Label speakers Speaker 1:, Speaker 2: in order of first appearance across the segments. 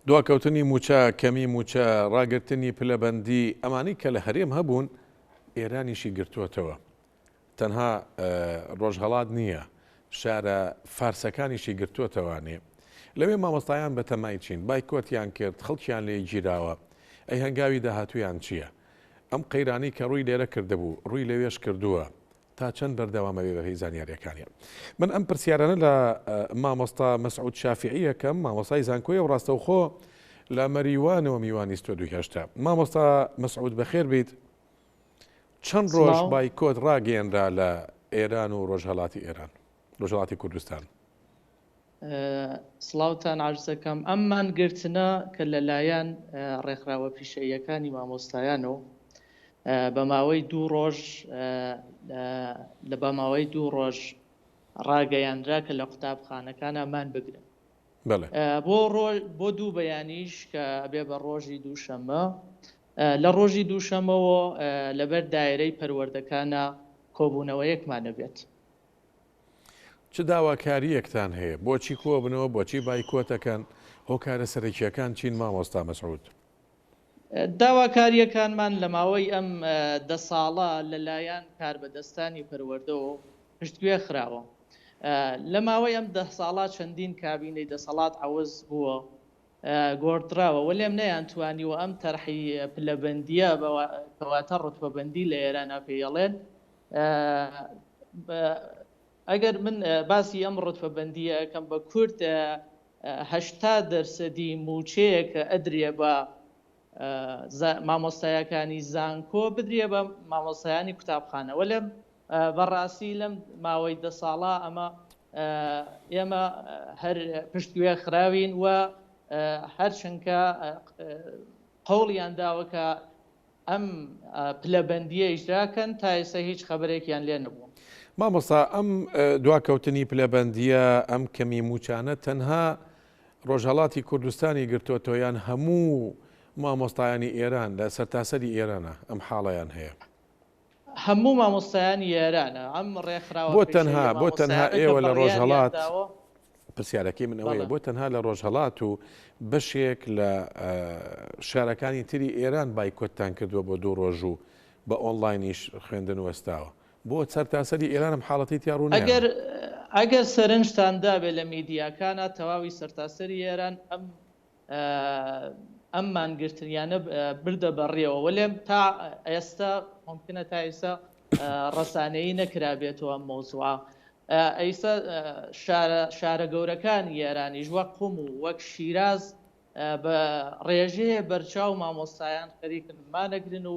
Speaker 1: دواکەوتنی موچە کەمی موچە ڕاگررتنی پلەبەندی ئەمانی کە لە هەرێم هەبوون ئێرانیشی گرتووەتەوە تەنها ڕۆژهەڵات نییە شارە فارسەکانیشی گرتووەتەوانێ لەوێ مامۆستایان بە تەمای چین بایکۆتیان کرد خەڵکیان لێ گیراوە ئەی هەنگاوی داهاتویان چییە؟ ئەم قەیرانی کە ڕووی لێرە کردهبوو ڕووی لەوێش کردووە تا چەند بەردەوامەوێ بەهی زانیاریەکانیان. من ئەم پرسیارانە لە مامۆستا مەسعود شافعی یەکەم مامۆستای زانکۆیە و ڕاستەوخۆ لە مەریوانەوە میوانی ستۆ 2010 مامۆستا مەسعود بەخێر بیت چەند ڕۆژ بایکۆت ڕاگەیەنرا لە ئێران و ڕۆژهەڵاتی ئێران ڕۆژهەڵاتی کوردستان.
Speaker 2: سڵاوتان عرزەکەم ئەممان گرتنە کە لەلایەن ڕێکخراوە پیشەیەکانی مامۆستایانەوە بە ماوەی دوو ڕۆژ ڕاگەیاندرا کە لە قوتابخانەکانمان بگرن بۆ دوو بەیانیش کە ئەبێ بە ڕۆژی دووشەمە لە ڕۆژی دووشەمەوە لەبەر دایرەی پەروەردەکانە کۆبوونەوەیەکمانە بێت.
Speaker 1: چ داواکاریەکتان هەیە بۆچی کۆ بنەوە بۆچی بایکۆتەکەن هۆکارە سەرەکیەکان چین مامۆستا مەسعود؟
Speaker 2: داواکاریەکانمان لە ماوەی ئەم 10 ساڵە لەلایەن کاربەدەستانی پەروەردەوە پشتگوێ خراوە. لە ماوەی ئەم 10 ساڵات چەندین کابینەی دەسەڵات عەوز بووە گۆڕدراوە و لێم نەیانتوانیوە ئەم تەرحی پلەبەندیە کەواتە ڕوتبەبەندی لە ئێرانە پێڵێن. ئەگەر من باسی ئەم ڕوتبەبەندیە ئەەکەم بە کورد 80% موچەیە کە ئەدرێ بە مامۆستایەکانی زانکۆ بدرێ بە مامۆستایانی قوتابخانە وە لەم بەڕاستی لەم ماوەی 10 ساڵە ئەمە ئێمە هەر پشتگوێ خراوین و هەر چونکە قەوڵیان داوەکە ئەم پلەبەندیە ئیجراکەن تا ئێستا هیچ خەبەرێکیان لێ نەبوو.
Speaker 1: مامۆستا ئەم دواکەوتنی پلەبەندیە ئەم کەمی موچانە تەنها ڕۆژهەڵاتی کوردستانی گرتوۆتۆیان هەموو مامۆستایانی ئێران لە سەرتاسەری ئێرانە ئەم حاڵەیان هەیە؟
Speaker 2: هەموو مامۆستایانی ئێرانە ئەم ڕێکخراوە
Speaker 1: بۆ تەنها ئێوە لە ڕۆژهەڵات پرسیارەکەی من ئەوەیە بۆ تەنها لە ڕۆژهەڵات و بەشێک لە شارەکانی تری ئێران بایکۆتتان کردووە بۆ 2 ڕۆژ و بە ئۆنلاینیش خوێندن وەستاوە بۆ سەرتاسەری ئێرانم حاڵەتی تیاڕوون
Speaker 2: ئەگەر سەرنجتاندا بێ لە میدیاکانە تەواوی سەرتاسەری ئێران ئەم مانگرتنیانە بردە بەڕێەوە وەلێم تا ئێستا ممکنە تا ئێستا ڕەسانەیی نەکرابێتەوە ئەم مۆزوعە. ئەیستا شارە گەورەکانی ئێرانیش وەک قوم و وەک شیراز بە ڕێژەیە بەرچاو مامۆستایان خەریکن مانەگرن و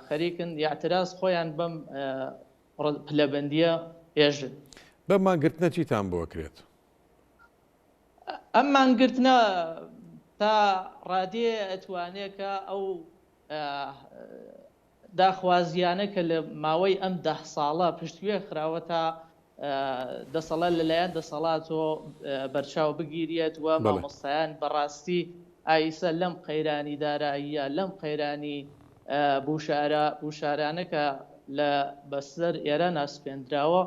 Speaker 2: خەریکن یاعتراز خۆیان بەم پلەبەندیە هێژن.
Speaker 1: بەم مانگرتنە چیتان بۆ کرێت؟
Speaker 2: ئەم مانگرتنە تا ڕادێ ئەتوانێت کە ئەو داخوازیانە کە لە ماوەی ئەم 10 ساڵە پشتگوێ خراوە تا دەسەڵات لەلایەن دەسەڵاتەوە بەرچاو بگیرێت و مامۆستایان بەڕاستی ئایسە لەم قەیرانی داراییە لەم قەیرانی بوشارانە کە لە بەسەر ئێران ئاسپێنراوە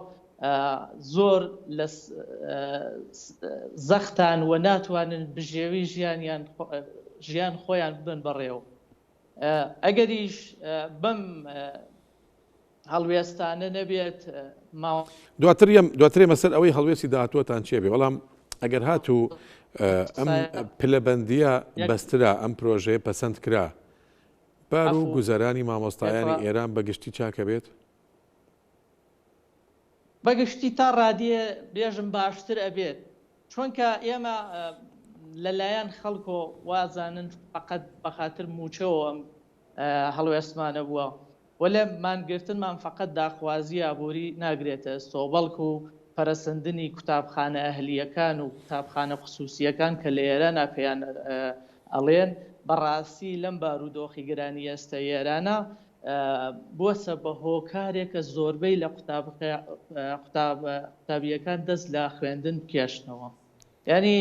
Speaker 2: زۆر لە زەختان و ناتوانن بژێوی ژیان خۆیان ببن بەڕێوە. ئەگەریش بەم هەڵوێستانە نەبێت
Speaker 1: دواترێ مەسەر ئەوەی هەڵوێستی داهاتوەتان چێ بێ بەڵام ئەگەر هاتوو ئەم پلەبەندیە بەسترا ئەم پرۆژەیە پەسەند کرا بار و گوزەرانی مامۆستایانی ئێران بەگشتی چاکە بێت؟
Speaker 2: بەگشتی تا ڕادیە بێژم باشتر ئەبێت چونکە ئێمە لەلایەن خەڵکۆ وازانن فقط بەخاتر موچەوە هەڵوێستمانە بووە وەلێ مانگرتنمان فقط داخوازی ئابووری ناگرێتە سۆبەڵک و پەرەسەندنی قوتابخانە ئەهلیەکان و قوتابخانە خصوصیەکان کە لە ئێرانە پێیان ئەڵێن بەڕاستی لەم بارودۆخی گرانی ئێستا ئێرانە بۆسە بە هۆکارێکە زۆربەی لە قوتابیەکان دەست لە خوێندن کێشنەوە. ینی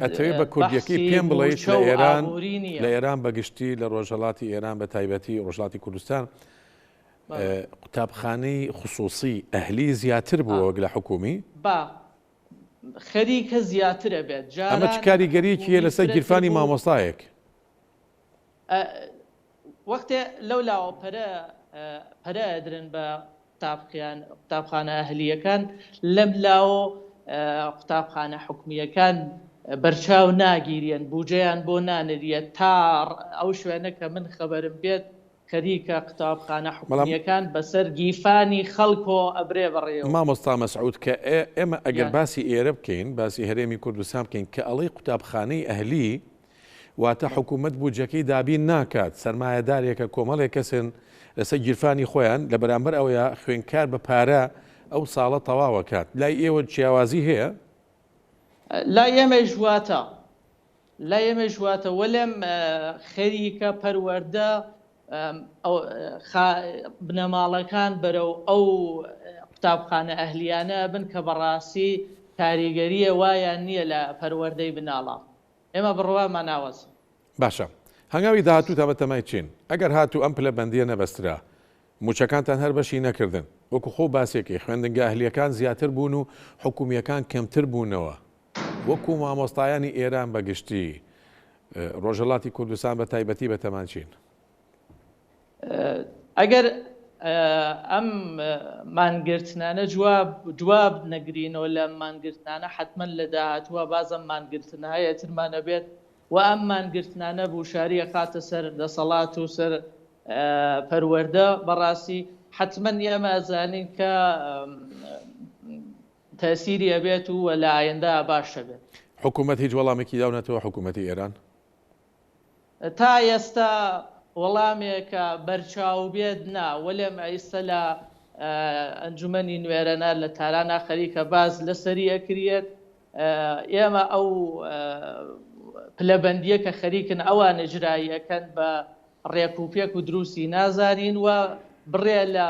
Speaker 1: ئەتەوێت بە کوردیەکەی پێم بڵێیت لە ئێران بەگشتی لە ڕۆژهەڵاتی ئێران بە تایبەتی ڕۆژهەڵاتی کوردستان قوتابخانەی خصوصی ئەهلی زیاتر بووە وەک لە حکومی؟
Speaker 2: خەریکە زیاترە بێت
Speaker 1: ئەمە چ کاریگەریەکیە لەسەر گیرفانی مامۆستایەک
Speaker 2: وەختێ لەو لاوە پەرە ئەدرن بە قوتابخانە ئەهلیەکان لەم لاوە قوتابخانە حکومیەکان بەرچاو ناگیریان بوجەیان بۆ نانریە تا ئەو شوێنە کە من خەبەرم بێت خەریکە قوتابخانە حکومیەکان بەسەر گیفانی خەڵکۆ ئەبرێ بەڕێوە.
Speaker 1: مامۆستا مەسعود کە ئێمە ئەگەر باسی ئێرە بکەین باسی هەرێمی کوردستان بکەین کە ئەڵەی قوتابخانەی ئەهلی واتە حکوومەت بودجەکەی دابین ناکات سەرمایەدارێکە کۆمەڵێک کەسن لەسەر گیرفانی خۆیان لە بەرامبەر ئەوەیە خوێنکار بە پارە ئەو ساڵە تەواوە کات لای ئێوە جیاوازی هەیە؟
Speaker 2: لای ئێمە ژواتە وەلێم خەریکە پەروەردە بنەماڵەکان بەرەو ئەو قوتابخانە ئەهلیانە بن کە بەڕاستی کاریگەریە وایان نییە لە پەروەردەی بناڵە ئێمە بڕوامان ناوەز.
Speaker 1: باشە هەنگاوی داهاتوو تا بەتەمای چین ئەگەر هاتوو ئەم پلە بەندیە نەبەسترا موچەکانتان هەر بەشی نەکردن وەکو خۆ باسێکی خوێندنگە ئەهلیەکان زیاتر بوون و حکومیەکان کەمتر بوونەوە وەکو مامۆستایانی ئێران بەگشتی ڕۆژهەڵاتی کوردستان بە تایبەتی بەتەمان چین.
Speaker 2: ئەگەر ئەم مانگرتنانە جواب نەگرینەوە لە مانگرتنانە حتمما لە داهاتووە بازم مانگرتنەهەیە ترمانە بێت و ئەم مانگرتنانە بوشاریە قاتە سەر دەسەڵات و سەر پەروەردە بەڕاستی حتمما ئێمە ئەزانین کە تەسیری ئەبێت و لە ئایندە باشە بێت.
Speaker 1: حکوومەت هیچ وەڵامێکی داونەتەوە حکوومەتی ئێران
Speaker 2: تا ئێستا وەڵامێکە بەرچاو بێت نا وەلێم ئەیستا لە ئەنجومەنی نوێرەنە لە تارانە خەریکە باز لەسەری ئەکرێت ئێمە ئەو پلەبەندیە کە خەریکن ئەوان ئەجراییەکەن بە ڕێکوپێک و دروستی نازانین و بڕێ لە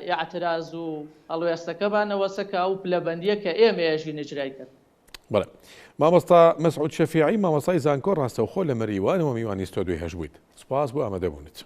Speaker 2: ئاعتراز و هەڵوێستەکەبانەوەسەکە ئەو پلەبەندیە کە ئێمە ئێژی نەجرای کرد.
Speaker 1: بەڵێ مامۆستا مەسعود شەفیعی مامۆستای زانکۆ ڕاستەوخۆ لە مەریوانەوە میوانی ستۆ دوێ هەژبوویت سوپاس بۆ ئامادەبوونت.